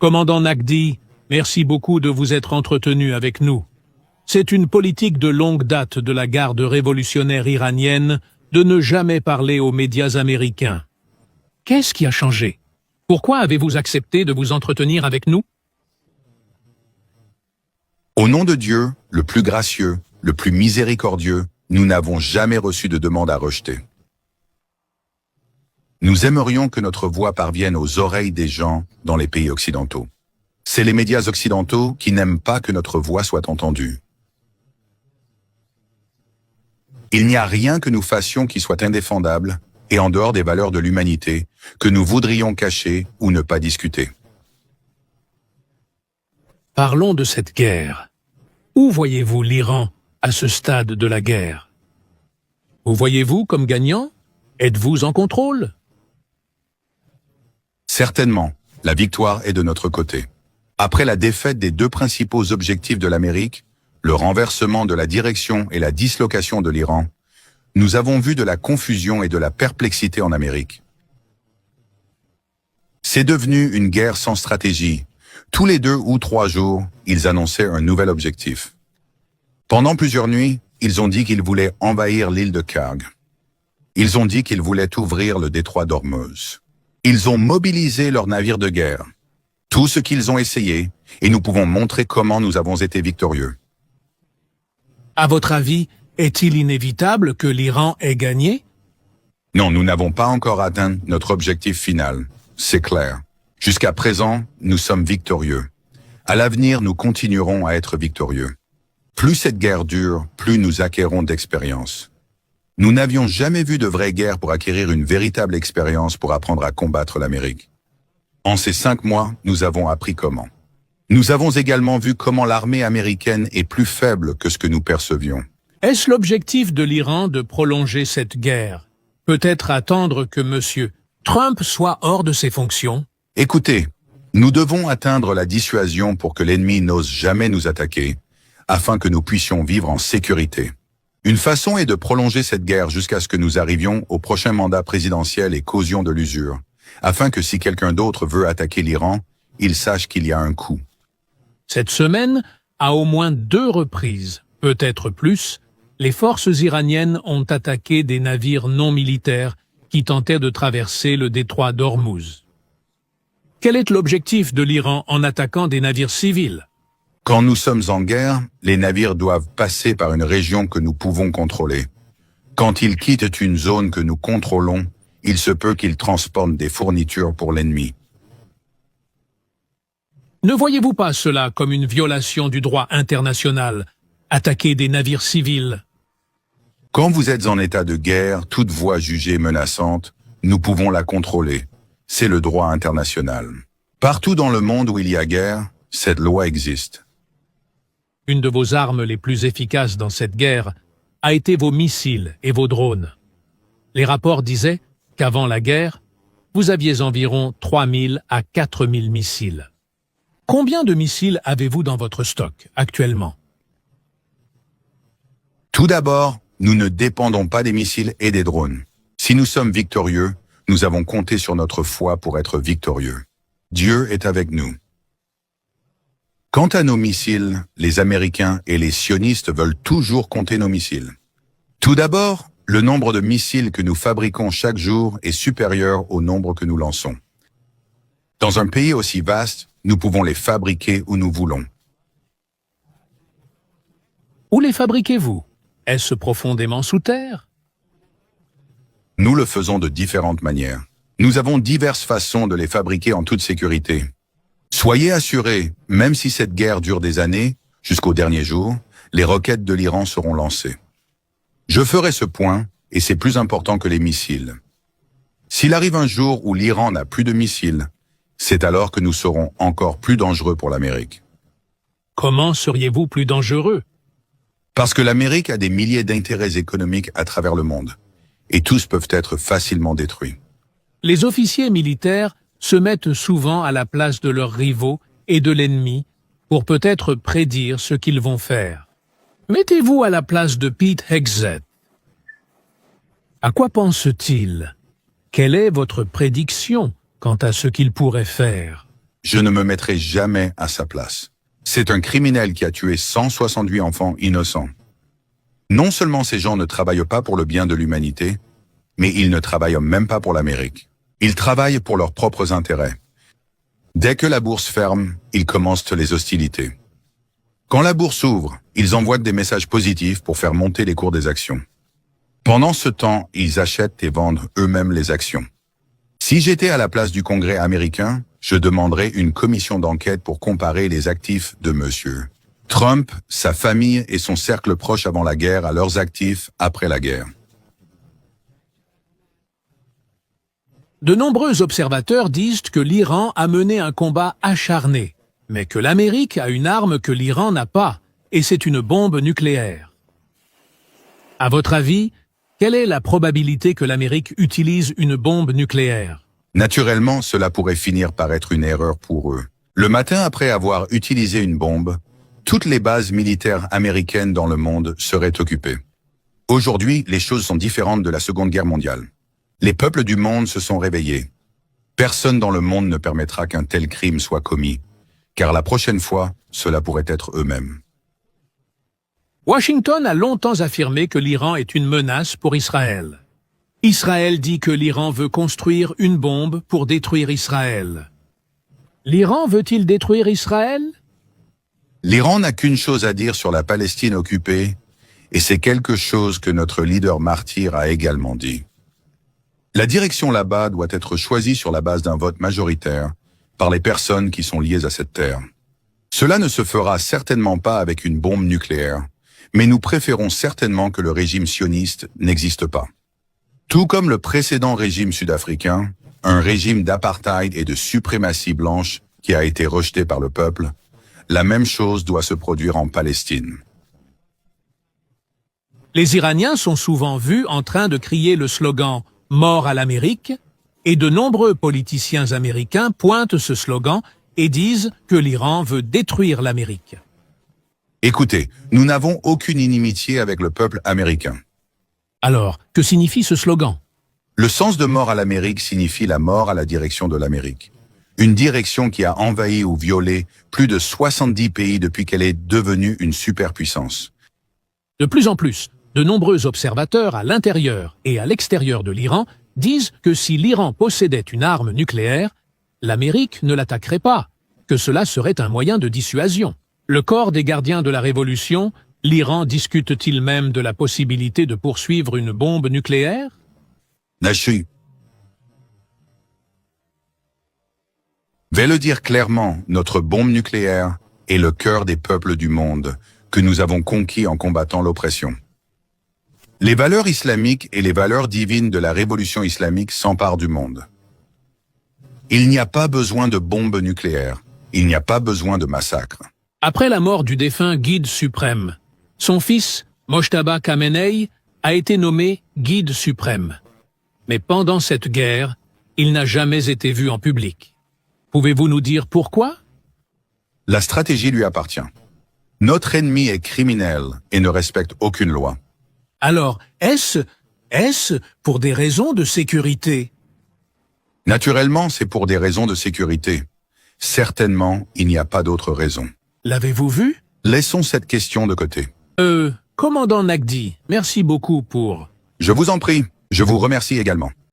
Commandant Naqdi, merci beaucoup de vous être entretenu avec nous. C'est une politique de longue date de la garde révolutionnaire iranienne de ne jamais parler aux médias américains. Qu'est-ce qui a changé? Pourquoi avez-vous accepté de vous entretenir avec nous? Au nom de Dieu, le plus gracieux, le plus miséricordieux, nous n'avons jamais reçu de demande à rejeter. Nous aimerions que notre voix parvienne aux oreilles des gens dans les pays occidentaux. C'est les médias occidentaux qui n'aiment pas que notre voix soit entendue. Il n'y a rien que nous fassions qui soit indéfendable et en dehors des valeurs de l'humanité que nous voudrions cacher ou ne pas discuter. Parlons de cette guerre. Où voyez-vous l'Iran à ce stade de la guerre? Vous voyez-vous comme gagnant? Êtes-vous en contrôle? Certainement, la victoire est de notre côté. Après la défaite des deux principaux objectifs de l'Amérique, le renversement de la direction et la dislocation de l'Iran, nous avons vu de la confusion et de la perplexité en Amérique. C'est devenu une guerre sans stratégie. Tous les 2 ou 3 jours, ils annonçaient un nouvel objectif. Pendant plusieurs nuits, ils ont dit qu'ils voulaient envahir l'île de Karg. Ils ont dit qu'ils voulaient ouvrir le détroit d'Ormuz. Ils ont mobilisé leurs navires de guerre. Tout ce qu'ils ont essayé, et nous pouvons montrer comment nous avons été victorieux. À votre avis, est-il inévitable que l'Iran ait gagné? Non, nous n'avons pas encore atteint notre objectif final. C'est clair. Jusqu'à présent, nous sommes victorieux. À l'avenir, nous continuerons à être victorieux. Plus cette guerre dure, plus nous acquérons d'expérience. Nous n'avions jamais vu de vraie guerre pour acquérir une véritable expérience pour apprendre à combattre l'Amérique. En ces 5 mois, nous avons appris comment. Nous avons également vu comment l'armée américaine est plus faible que ce que nous percevions. Est-ce l'objectif de l'Iran de prolonger cette guerre? Peut-être attendre que M. Trump soit hors de ses fonctions? Écoutez, nous devons atteindre la dissuasion pour que l'ennemi n'ose jamais nous attaquer, afin que nous puissions vivre en sécurité. Une façon est de prolonger cette guerre jusqu'à ce que nous arrivions au prochain mandat présidentiel et causions de l'usure, afin que si quelqu'un d'autre veut attaquer l'Iran, il sache qu'il y a un coup. Cette semaine, à au moins 2 reprises, peut-être plus, les forces iraniennes ont attaqué des navires non militaires qui tentaient de traverser le détroit d'Ormuz. Quel est l'objectif de l'Iran en attaquant des navires civils? Quand nous sommes en guerre, les navires doivent passer par une région que nous pouvons contrôler. Quand ils quittent une zone que nous contrôlons, il se peut qu'ils transportent des fournitures pour l'ennemi. Ne voyez-vous pas cela comme une violation du droit international, attaquer des navires civils? Quand vous êtes en état de guerre, toute voie jugée menaçante, nous pouvons la contrôler. C'est le droit international. Partout dans le monde où il y a guerre, cette loi existe. Une de vos armes les plus efficaces dans cette guerre a été vos missiles et vos drones. Les rapports disaient qu'avant la guerre, vous aviez environ 3000 à 4000 missiles. Combien de missiles avez-vous dans votre stock actuellement? Tout d'abord, nous ne dépendons pas des missiles et des drones. Si nous sommes victorieux, nous avons compté sur notre foi pour être victorieux. Dieu est avec nous. Quant à nos missiles, les Américains et les sionistes veulent toujours compter nos missiles. Tout d'abord, le nombre de missiles que nous fabriquons chaque jour est supérieur au nombre que nous lançons. Dans un pays aussi vaste, nous pouvons les fabriquer où nous voulons. Où les fabriquez-vous? Est-ce profondément sous terre? Nous le faisons de différentes manières. Nous avons diverses façons de les fabriquer en toute sécurité. Soyez assurés, même si cette guerre dure des années, jusqu'au dernier jour, les roquettes de l'Iran seront lancées. Je ferai ce point, et c'est plus important que les missiles. S'il arrive un jour où l'Iran n'a plus de missiles, c'est alors que nous serons encore plus dangereux pour l'Amérique. Comment seriez-vous plus dangereux? Parce que l'Amérique a des milliers d'intérêts économiques à travers le monde, et tous peuvent être facilement détruits. Les officiers militaires se mettent souvent à la place de leurs rivaux et de l'ennemi pour peut-être prédire ce qu'ils vont faire. Mettez-vous à la place de Pete Hegseth. À quoi pense-t-il? Quelle est votre prédiction quant à ce qu'il pourrait faire? Je ne me mettrai jamais à sa place. C'est un criminel qui a tué 168 enfants innocents. Non seulement ces gens ne travaillent pas pour le bien de l'humanité, mais ils ne travaillent même pas pour l'Amérique. Ils travaillent pour leurs propres intérêts. Dès que la bourse ferme, ils commencent les hostilités. Quand la bourse ouvre, ils envoient des messages positifs pour faire monter les cours des actions. Pendant ce temps, ils achètent et vendent eux-mêmes les actions. Si j'étais à la place du Congrès américain, je demanderais une commission d'enquête pour comparer les actifs de Monsieur Trump, sa famille et son cercle proche avant la guerre à leurs actifs après la guerre. De nombreux observateurs disent que l'Iran a mené un combat acharné, mais que l'Amérique a une arme que l'Iran n'a pas, et c'est une bombe nucléaire. À votre avis, quelle est la probabilité que l'Amérique utilise une bombe nucléaire? Naturellement, cela pourrait finir par être une erreur pour eux. Le matin après avoir utilisé une bombe, toutes les bases militaires américaines dans le monde seraient occupées. Aujourd'hui, les choses sont différentes de la Seconde Guerre mondiale. Les peuples du monde se sont réveillés. Personne dans le monde ne permettra qu'un tel crime soit commis, car la prochaine fois, cela pourrait être eux-mêmes. Washington a longtemps affirmé que l'Iran est une menace pour Israël. Israël dit que l'Iran veut construire une bombe pour détruire Israël. L'Iran veut-il détruire Israël? L'Iran n'a qu'une chose à dire sur la Palestine occupée, et c'est quelque chose que notre leader martyr a également dit. La direction là-bas doit être choisie sur la base d'un vote majoritaire par les personnes qui sont liées à cette terre. Cela ne se fera certainement pas avec une bombe nucléaire, mais nous préférons certainement que le régime sioniste n'existe pas. Tout comme le précédent régime sud-africain, un régime d'apartheid et de suprématie blanche qui a été rejeté par le peuple, la même chose doit se produire en Palestine. Les Iraniens sont souvent vus en train de crier le slogan « Mort à l'Amérique » et de nombreux politiciens américains pointent ce slogan et disent que l'Iran veut détruire l'Amérique. Écoutez, nous n'avons aucune inimitié avec le peuple américain. Alors, que signifie ce slogan? Le sens de mort à l'Amérique signifie la mort à la direction de l'Amérique. Une direction qui a envahi ou violé plus de 70 pays depuis qu'elle est devenue une superpuissance. De plus en plus, de nombreux observateurs à l'intérieur et à l'extérieur de l'Iran disent que si l'Iran possédait une arme nucléaire, l'Amérique ne l'attaquerait pas, que cela serait un moyen de dissuasion. Le corps des gardiens de la Révolution, l'Iran discute-t-il même de la possibilité de poursuivre une bombe nucléaire? Je vais le dire clairement, notre bombe nucléaire est le cœur des peuples du monde que nous avons conquis en combattant l'oppression. Les valeurs islamiques et les valeurs divines de la révolution islamique s'emparent du monde. Il n'y a pas besoin de bombes nucléaires, il n'y a pas besoin de massacres. Après la mort du défunt guide suprême, son fils, Mojtaba Khamenei, a été nommé guide suprême. Mais pendant cette guerre, il n'a jamais été vu en public. Pouvez-vous nous dire pourquoi? La stratégie lui appartient. Notre ennemi est criminel et ne respecte aucune loi. Alors, est-ce pour des raisons de sécurité? Naturellement, c'est pour des raisons de sécurité. Certainement, il n'y a pas d'autre raison. L'avez-vous vu? Laissons cette question de côté. Commandant Nagdi, merci beaucoup pour... Je vous en prie, je vous remercie également.